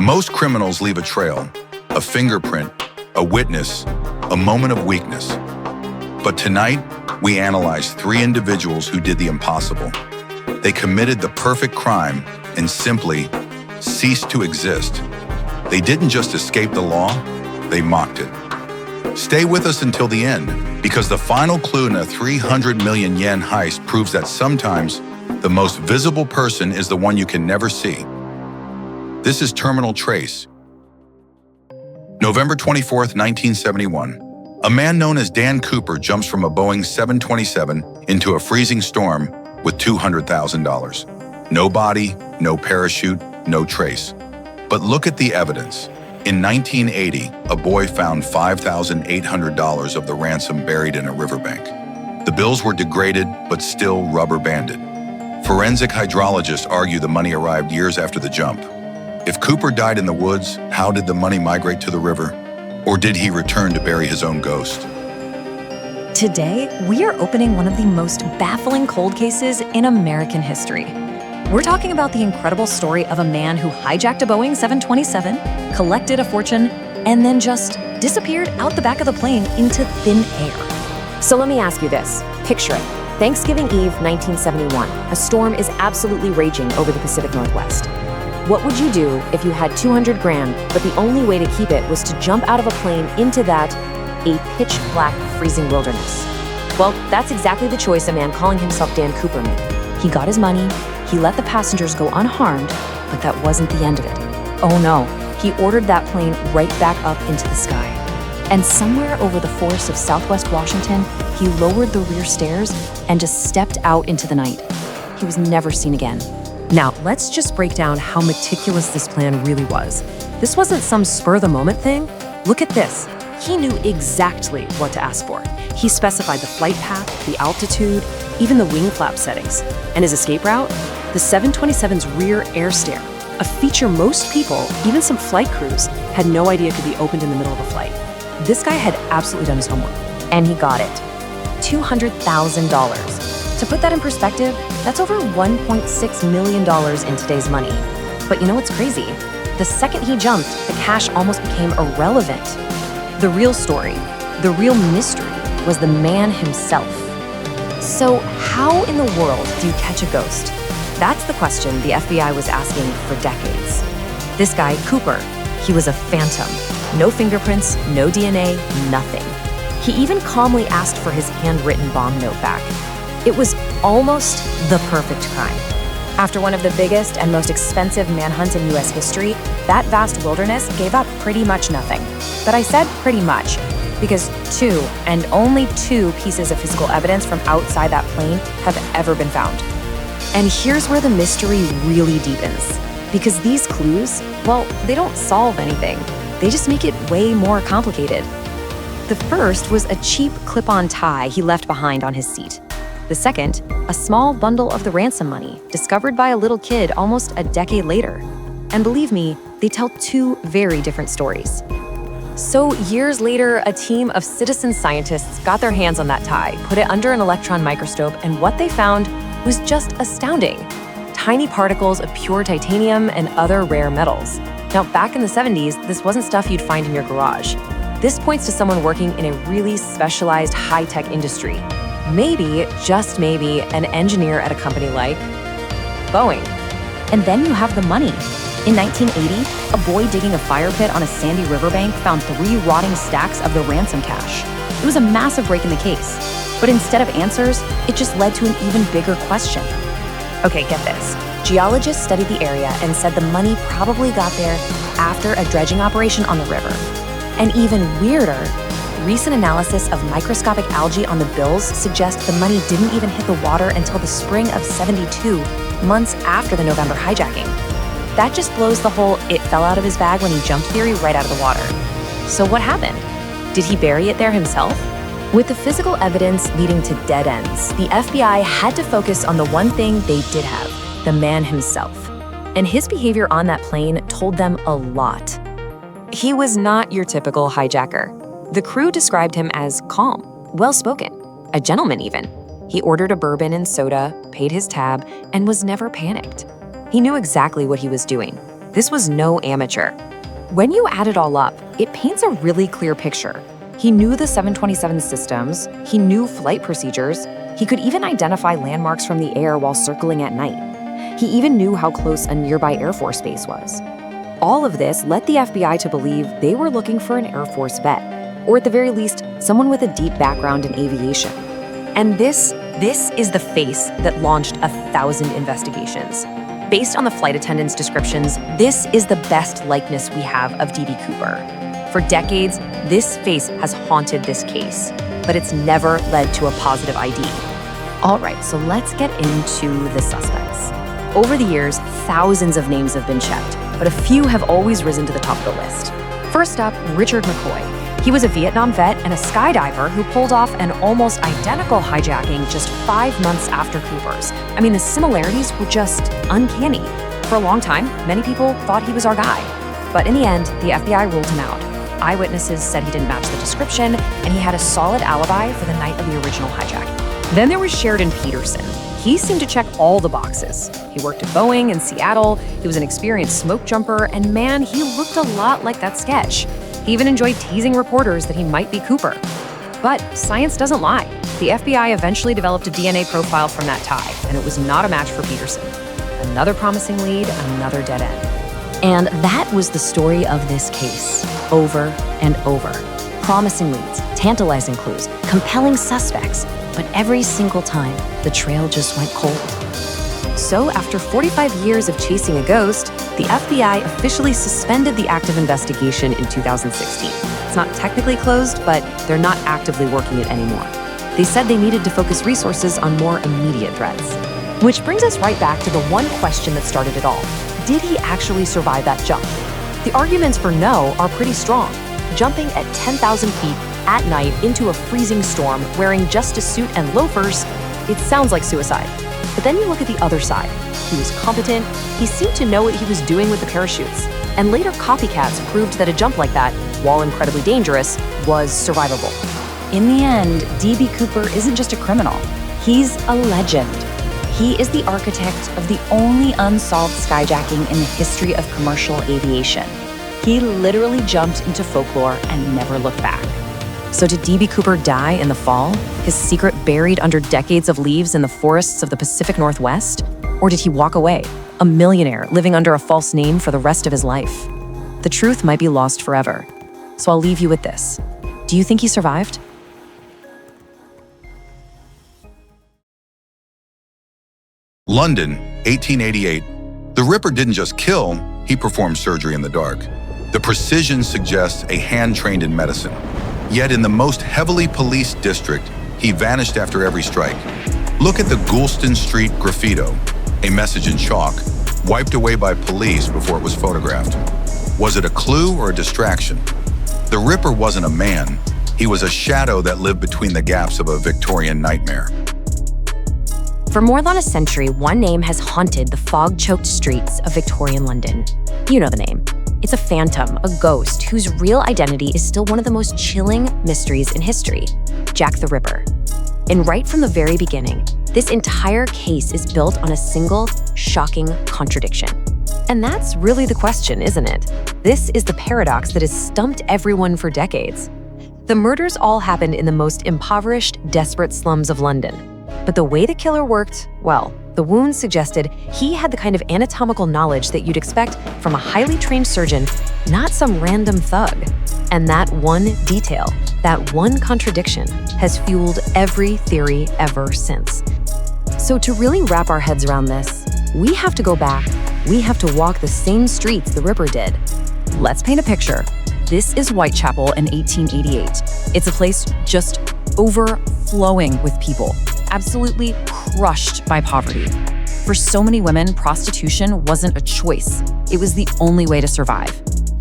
Most criminals leave a trail, a fingerprint, a witness, a moment of weakness. But tonight, we analyze 3 individuals who did the impossible. They committed the perfect crime and simply ceased to exist. They didn't just escape the law, they mocked it. Stay with us until the end, because the final clue in a 300 million yen heist proves that sometimes the most visible person is the one you can never see. This is Terminal Trace. November 24th, 1971. A man known as Dan Cooper jumps from a Boeing 727 into a freezing storm with $200,000. No body, no parachute, no trace. But look at the evidence. In 1980, a boy found $5,800 of the ransom buried in a riverbank. The bills were degraded, but still rubber-banded. Forensic hydrologists argue the money arrived years after the jump. If Cooper died in the woods, how did the money migrate to the river? Or did he return to bury his own ghost? Today, we are opening one of the most baffling cold cases in American history. We're talking about the incredible story of a man who hijacked a Boeing 727, collected a fortune, and then just disappeared out the back of the plane into thin air. So let me ask you this. Picture it. Thanksgiving Eve, 1971. A storm is absolutely raging over the Pacific Northwest. What would you do if you had 200 grand, but the only way to keep it was to jump out of a plane into a pitch-black, freezing wilderness? Well, that's exactly the choice a man calling himself Dan Cooper made. He got his money, he let the passengers go unharmed, but that wasn't the end of it. Oh no, he ordered that plane right back up into the sky. And somewhere over the forests of Southwest Washington, he lowered the rear stairs and just stepped out into the night. He was never seen again. Now, let's just break down how meticulous this plan really was. This wasn't some spur-of-the-moment thing. Look at this. He knew exactly what to ask for. He specified the flight path, the altitude, even the wing flap settings. And his escape route? The 727's rear air stair, a feature most people, even some flight crews, had no idea could be opened in the middle of a flight. This guy had absolutely done his homework. And he got it. $200,000. To put that in perspective, that's over $1.6 million in today's money. But you know what's crazy? The second he jumped, the cash almost became irrelevant. The real story, the real mystery, was the man himself. So how in the world do you catch a ghost? That's the question the FBI was asking for decades. This guy, Cooper, he was a phantom. No fingerprints, no DNA, nothing. He even calmly asked for his handwritten bomb note back. It was almost the perfect crime. After one of the biggest and most expensive manhunts in U.S. history, that vast wilderness gave up pretty much nothing. But I said pretty much, because 2, and only 2 pieces of physical evidence from outside that plane have ever been found. And here's where the mystery really deepens. Because these clues, well, they don't solve anything. They just make it way more complicated. The first was a cheap clip-on tie he left behind on his seat. The second, a small bundle of the ransom money, discovered by a little kid almost a decade later. And believe me, they tell 2 very different stories. So years later, a team of citizen scientists got their hands on that tie, put it under an electron microscope, and what they found was just astounding. Tiny particles of pure titanium and other rare metals. Now, back in the 70s, this wasn't stuff you'd find in your garage. This points to someone working in a really specialized high-tech industry. Maybe, just maybe, an engineer at a company like Boeing. And then you have the money. In 1980, a boy digging a fire pit on a sandy riverbank found 3 rotting stacks of the ransom cash. It was a massive break in the case. But instead of answers, it just led to an even bigger question. Okay, get this. Geologists studied the area and said the money probably got there after a dredging operation on the river. And even weirder, recent analysis of microscopic algae on the bills suggest the money didn't even hit the water until the spring of '72, months after the November hijacking. That just blows the whole "it fell out of his bag when he jumped" theory right out of the water. So what happened? Did he bury it there himself? With the physical evidence leading to dead ends, the FBI had to focus on the one thing they did have, the man himself. And his behavior on that plane told them a lot. He was not your typical hijacker. The crew described him as calm, well-spoken, a gentleman even. He ordered a bourbon and soda, paid his tab, and was never panicked. He knew exactly what he was doing. This was no amateur. When you add it all up, it paints a really clear picture. He knew the 727 systems, he knew flight procedures, he could even identify landmarks from the air while circling at night. He even knew how close a nearby Air Force base was. All of this led the FBI to believe they were looking for an Air Force vet, or at the very least, someone with a deep background in aviation. And this is the face that launched 1,000 investigations. Based on the flight attendants' descriptions, this is the best likeness we have of D.B. Cooper. For decades, this face has haunted this case, but it's never led to a positive ID. All right, so let's get into the suspects. Over the years, thousands of names have been checked, but a few have always risen to the top of the list. First up, Richard McCoy. He was a Vietnam vet and a skydiver who pulled off an almost identical hijacking just 5 months after Cooper's. I mean, the similarities were just uncanny. For a long time, many people thought he was our guy. But in the end, the FBI ruled him out. Eyewitnesses said he didn't match the description, and he had a solid alibi for the night of the original hijacking. Then there was Sheridan Peterson. He seemed to check all the boxes. He worked at Boeing in Seattle, he was an experienced smoke jumper, and man, he looked a lot like that sketch. He even enjoyed teasing reporters that he might be Cooper. But science doesn't lie. The FBI eventually developed a DNA profile from that tie, and it was not a match for Peterson. Another promising lead, another dead end. And that was the story of this case, over and over. Promising leads, tantalizing clues, compelling suspects, but every single time, the trail just went cold. So after 45 years of chasing a ghost, the FBI officially suspended the active investigation in 2016. It's not technically closed, but they're not actively working it anymore. They said they needed to focus resources on more immediate threats. Which brings us right back to the one question that started it all. Did he actually survive that jump? The arguments for no are pretty strong. Jumping at 10,000 feet at night into a freezing storm, wearing just a suit and loafers, it sounds like suicide. But then you look at the other side. He was competent, he seemed to know what he was doing with the parachutes, and later copycats proved that a jump like that, while incredibly dangerous, was survivable. In the end, D.B. Cooper isn't just a criminal, he's a legend. He is the architect of the only unsolved skyjacking in the history of commercial aviation. He literally jumped into folklore and never looked back. So did D.B. Cooper die in the fall, his secret buried under decades of leaves in the forests of the Pacific Northwest? Or did he walk away, a millionaire living under a false name for the rest of his life? The truth might be lost forever. So I'll leave you with this. Do you think he survived? London, 1888. The Ripper didn't just kill, he performed surgery in the dark. The precision suggests a hand trained in medicine. Yet in the most heavily policed district, he vanished after every strike. Look at the Goulston Street graffito, a message in chalk, wiped away by police before it was photographed. Was it a clue or a distraction? The Ripper wasn't a man, he was a shadow that lived between the gaps of a Victorian nightmare. For more than a century, one name has haunted the fog-choked streets of Victorian London. You know the name. It's a phantom, a ghost, whose real identity is still one of the most chilling mysteries in history: Jack the Ripper. And right from the very beginning, this entire case is built on a single, shocking contradiction. And that's really the question, isn't it? This is the paradox that has stumped everyone for decades. The murders all happened in the most impoverished, desperate slums of London. But the way the killer worked, well, the wounds suggested he had the kind of anatomical knowledge that you'd expect from a highly trained surgeon, not some random thug. And that one detail, that one contradiction, has fueled every theory ever since. So to really wrap our heads around this, we have to go back. We have to walk the same streets the Ripper did. Let's paint a picture. This is Whitechapel in 1888. It's a place just overflowing with people, absolutely crushed by poverty. For so many women, prostitution wasn't a choice. It was the only way to survive.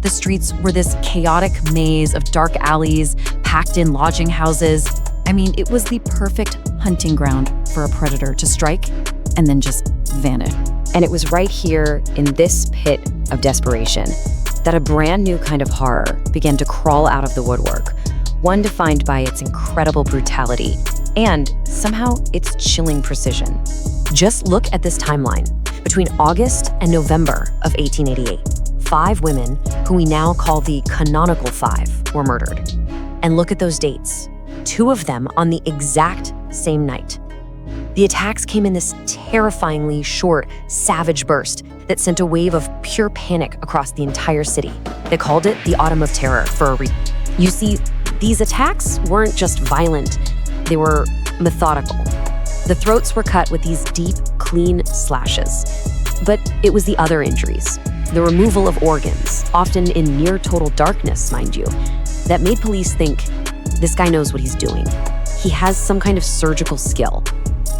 The streets were this chaotic maze of dark alleys, packed-in lodging houses. I mean, it was the perfect hunting ground for a predator to strike and then just vanish. And it was right here, in this pit of desperation, that a brand new kind of horror began to crawl out of the woodwork, one defined by its incredible brutality and, somehow, its chilling precision. Just look at this timeline. Between August and November of 1888, 5 women, who we now call the canonical 5, were murdered. And look at those dates. 2 of them on the exact same night. The attacks came in this terrifyingly short, savage burst that sent a wave of pure panic across the entire city. They called it the Autumn of Terror for a reason. You see, these attacks weren't just violent, they were methodical. The throats were cut with these deep, clean slashes. But it was the other injuries, the removal of organs, often in near total darkness, mind you, that made police think, this guy knows what he's doing. He has some kind of surgical skill.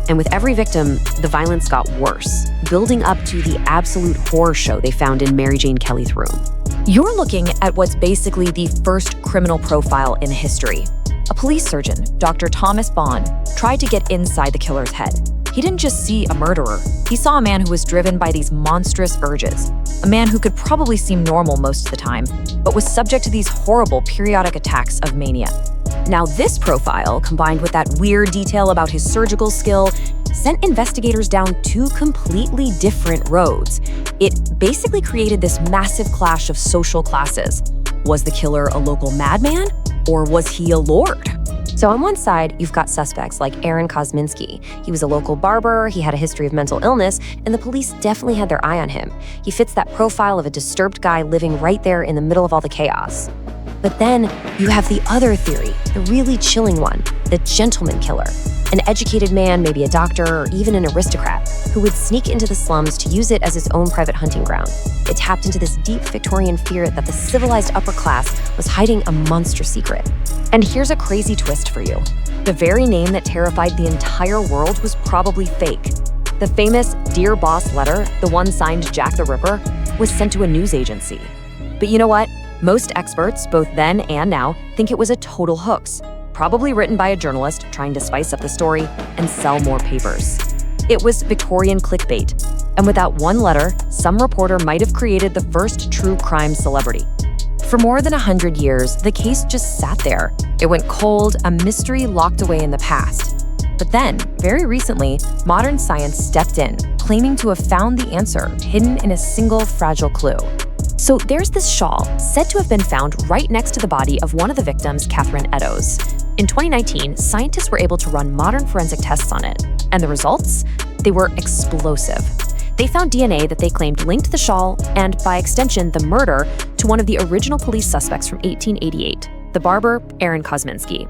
And with every victim, the violence got worse, building up to the absolute horror show they found in Mary Jane Kelly's room. You're looking at what's basically the first criminal profile in history. A police surgeon, Dr. Thomas Bond, tried to get inside the killer's head. He didn't just see a murderer, he saw a man who was driven by these monstrous urges. A man who could probably seem normal most of the time, but was subject to these horrible periodic attacks of mania. Now, this profile, combined with that weird detail about his surgical skill, sent investigators down 2 completely different roads. It basically created this massive clash of social classes. Was the killer a local madman, or was he a lord? So on one side, you've got suspects like Aaron Kosminski. He was a local barber, he had a history of mental illness, and the police definitely had their eye on him. He fits that profile of a disturbed guy living right there in the middle of all the chaos. But then you have the other theory, the really chilling one, the gentleman killer. An educated man, maybe a doctor, or even an aristocrat, who would sneak into the slums to use it as his own private hunting ground. It tapped into this deep Victorian fear that the civilized upper class was hiding a monster secret. And here's a crazy twist for you. The very name that terrified the entire world was probably fake. The famous Dear Boss letter, the one signed Jack the Ripper, was sent to a news agency. But you know what? Most experts, both then and now, think it was a total hoax, probably written by a journalist trying to spice up the story and sell more papers. It was Victorian clickbait, and with that one letter, some reporter might have created the first true crime celebrity. For more than 100 years, the case just sat there. It went cold, a mystery locked away in the past. But then, very recently, modern science stepped in, claiming to have found the answer hidden in a single fragile clue. So there's this shawl, said to have been found right next to the body of one of the victims, Catherine Eddowes. In 2019, scientists were able to run modern forensic tests on it, and the results? They were explosive. They found DNA that they claimed linked the shawl, and by extension, the murder, to one of the original police suspects from 1888, the barber, Aaron Kosminski.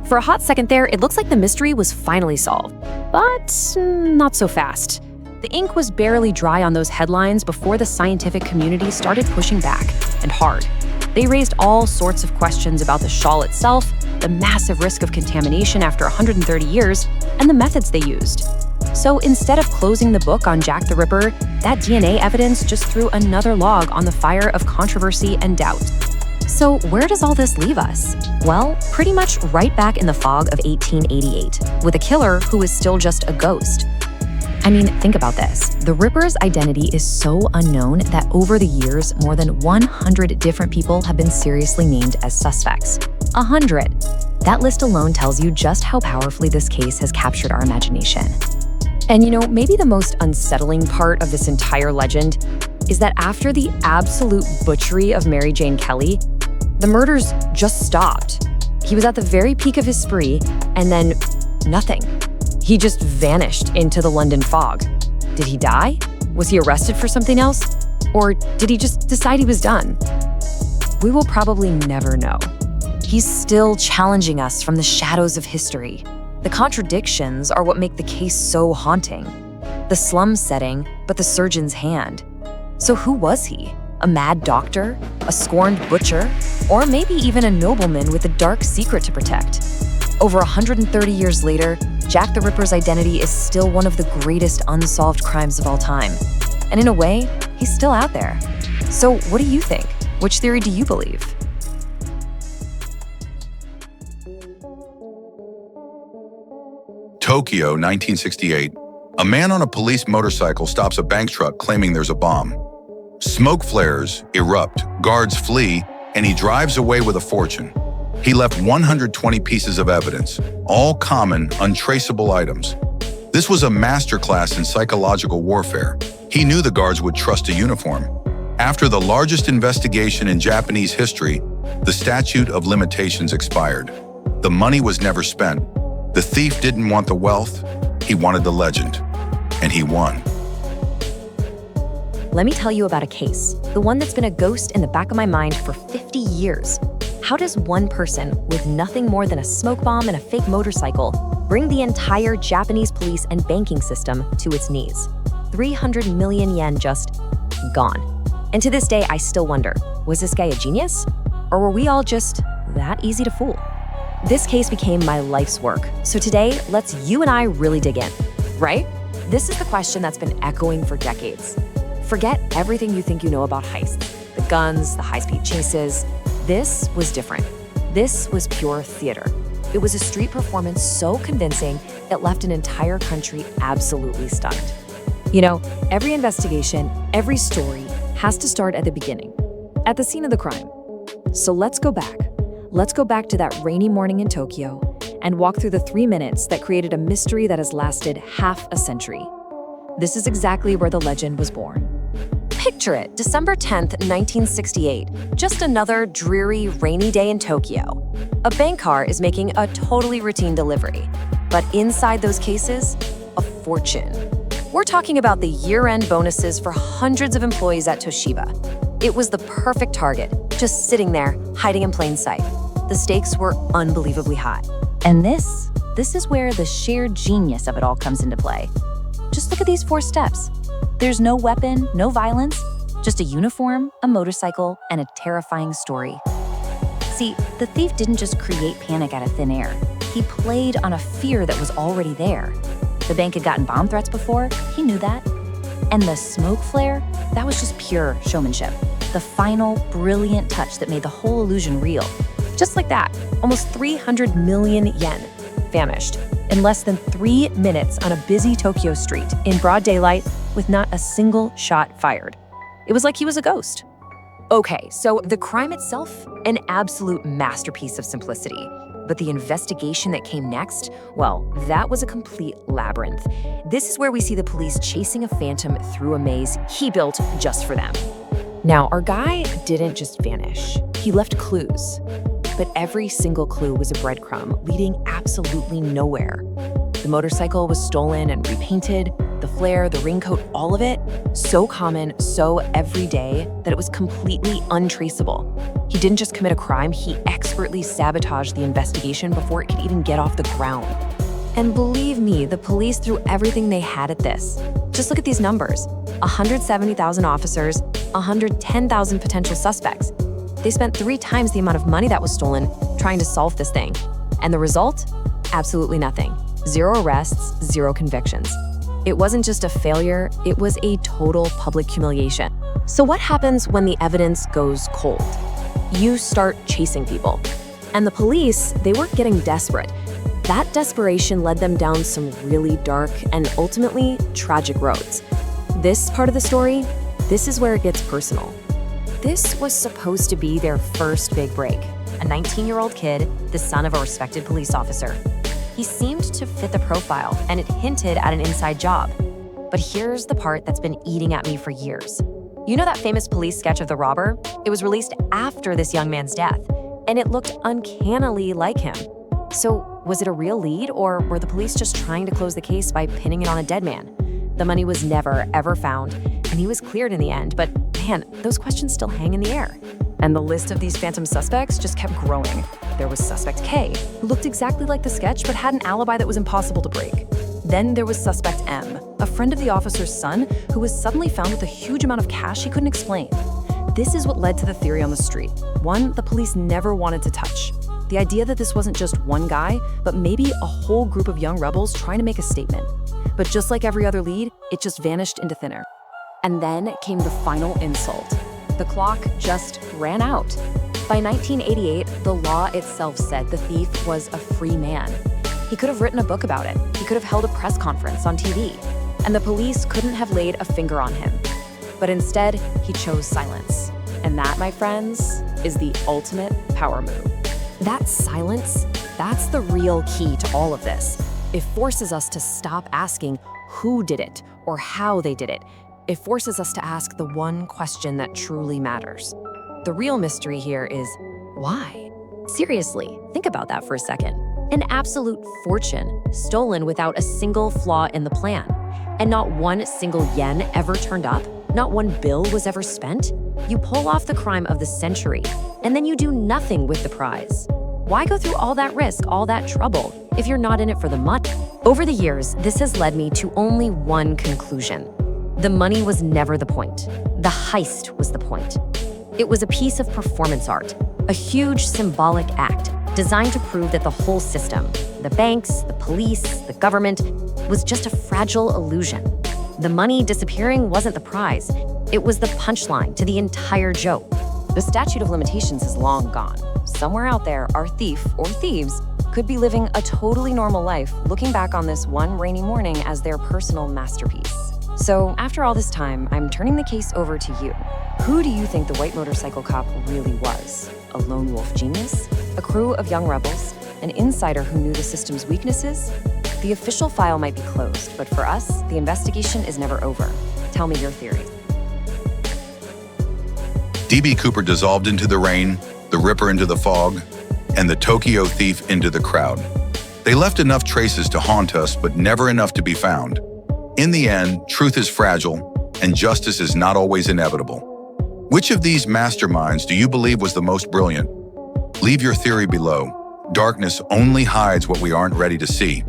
For a hot second there, it looks like the mystery was finally solved, but not so fast. The ink was barely dry on those headlines before the scientific community started pushing back, and hard. They raised all sorts of questions about the shawl itself, the massive risk of contamination after 130 years, and the methods they used. So instead of closing the book on Jack the Ripper, that DNA evidence just threw another log on the fire of controversy and doubt. So where does all this leave us? Well, pretty much right back in the fog of 1888, with a killer who is still just a ghost. I mean, think about this. The Ripper's identity is so unknown that over the years, more than 100 different people have been seriously named as suspects. 100. That list alone tells you just how powerfully this case has captured our imagination. And you know, maybe the most unsettling part of this entire legend is that after the absolute butchery of Mary Jane Kelly, the murders just stopped. He was at the very peak of his spree, and then nothing. He just vanished into the London fog. Did he die? Was he arrested for something else? Or did he just decide he was done? We will probably never know. He's still challenging us from the shadows of history. The contradictions are what make the case so haunting. The slum setting, but the surgeon's hand. So who was he? A mad doctor? A scorned butcher? Or maybe even a nobleman with a dark secret to protect? Over 130 years later, Jack the Ripper's identity is still one of the greatest unsolved crimes of all time. And in a way, he's still out there. So what do you think? Which theory do you believe? Tokyo, 1968. A man on a police motorcycle stops a bank truck claiming there's a bomb. Smoke flares erupt, guards flee, and he drives away with a fortune. He left 120 pieces of evidence, all common, untraceable items. This was a masterclass in psychological warfare. He knew the guards would trust a uniform. After the largest investigation in Japanese history, the statute of limitations expired. The money was never spent. The thief didn't want the wealth, he wanted the legend. And he won. Let me tell you about a case, the one that's been a ghost in the back of my mind for 50 years. How does one person with nothing more than a smoke bomb and a fake motorcycle bring the entire Japanese police and banking system to its knees? 300 million yen just gone. And to this day, I still wonder, was this guy a genius? Or were we all just that easy to fool? This case became my life's work. So today, let's you and I really dig in, right? This is the question that's been echoing for decades. Forget everything you think you know about heists, the guns, the high-speed chases. This was different. This was pure theater. It was a street performance so convincing it left an entire country absolutely stunned. You know, every investigation, every story has to start at the beginning, at the scene of the crime. So let's go back. Let's go back to that rainy morning in Tokyo and walk through the 3 minutes that created a mystery that has lasted half a century. This is exactly where the legend was born. Picture it, December 10th, 1968. Just another dreary, rainy day in Tokyo. A bank car is making a totally routine delivery. But inside those cases, a fortune. We're talking about the year-end bonuses for hundreds of employees at Toshiba. It was the perfect target, just sitting there, hiding in plain sight. The stakes were unbelievably high. And this is where the sheer genius of it all comes into play. Just look at these 4 steps. There's no weapon, no violence, just a uniform, a motorcycle, and a terrifying story. See, the thief didn't just create panic out of thin air. He played on a fear that was already there. The bank had gotten bomb threats before, he knew that. And the smoke flare, that was just pure showmanship. The final, brilliant touch that made the whole illusion real. Just like that, almost 300 million yen vanished in less than 3 minutes on a busy Tokyo street in broad daylight with not a single shot fired. It was like he was a ghost. Okay, so the crime itself, an absolute masterpiece of simplicity. But the investigation that came next, well, that was a complete labyrinth. This is where we see the police chasing a phantom through a maze he built just for them. Now, our guy didn't just vanish. He left clues. But every single clue was a breadcrumb leading absolutely nowhere. The motorcycle was stolen and repainted, the flare, the raincoat, all of it, so common, so everyday that it was completely untraceable. He didn't just commit a crime, he expertly sabotaged the investigation before it could even get off the ground. And believe me, the police threw everything they had at this. Just look at these numbers. 170,000 officers, 110,000 potential suspects. They spent 3 times the amount of money that was stolen trying to solve this thing. And the result? Absolutely nothing. 0 arrests, 0 convictions. It wasn't just a failure, it was a total public humiliation. So what happens when the evidence goes cold? You start chasing people. And the police, they weren't getting desperate. That desperation led them down some really dark and ultimately tragic roads. This part of the story, this is where it gets personal. This was supposed to be their first big break. A 19-year-old kid, the son of a respected police officer. He seemed to fit the profile, and it hinted at an inside job. But here's the part that's been eating at me for years. You know that famous police sketch of the robber? It was released after this young man's death, and it looked uncannily like him. So was it a real lead, or were the police just trying to close the case by pinning it on a dead man? The money was never, ever found, and he was cleared in the end, but man, those questions still hang in the air. And the list of these phantom suspects just kept growing. There was Suspect K, who looked exactly like the sketch but had an alibi that was impossible to break. Then there was Suspect M, a friend of the officer's son who was suddenly found with a huge amount of cash he couldn't explain. This is what led to the theory on the street, one the police never wanted to touch. The idea that this wasn't just one guy, but maybe a whole group of young rebels trying to make a statement. But just like every other lead, it just vanished into thin air. And then came the final insult. The clock just ran out. By 1988, the law itself said the thief was a free man. He could have written a book about it. He could have held a press conference on TV. And the police couldn't have laid a finger on him. But instead, he chose silence. And that, my friends, is the ultimate power move. That silence, that's the real key to all of this. It forces us to stop asking who did it or how they did it, it forces us to ask the one question that truly matters. The real mystery here is, why? Seriously, think about that for a second. An absolute fortune, stolen without a single flaw in the plan. And not one single yen ever turned up? Not one bill was ever spent? You pull off the crime of the century, and then you do nothing with the prize. Why go through all that risk, all that trouble, if you're not in it for the money? Over the years, this has led me to only one conclusion. The money was never the point. The heist was the point. It was a piece of performance art, a huge symbolic act designed to prove that the whole system, the banks, the police, the government, was just a fragile illusion. The money disappearing wasn't the prize. It was the punchline to the entire joke. The statute of limitations is long gone. Somewhere out there, our thief or thieves could be living a totally normal life, looking back on this one rainy morning as their personal masterpiece. So after all this time, I'm turning the case over to you. Who do you think the white motorcycle cop really was? A lone wolf genius? A crew of young rebels? An insider who knew the system's weaknesses? The official file might be closed, but for us, the investigation is never over. Tell me your theory. D.B. Cooper dissolved into the rain, the Ripper into the fog, and the Tokyo thief into the crowd. They left enough traces to haunt us, but never enough to be found. In the end, truth is fragile, and justice is not always inevitable. Which of these masterminds do you believe was the most brilliant? Leave your theory below. Darkness only hides what we aren't ready to see.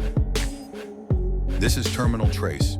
This is Terminal Trace.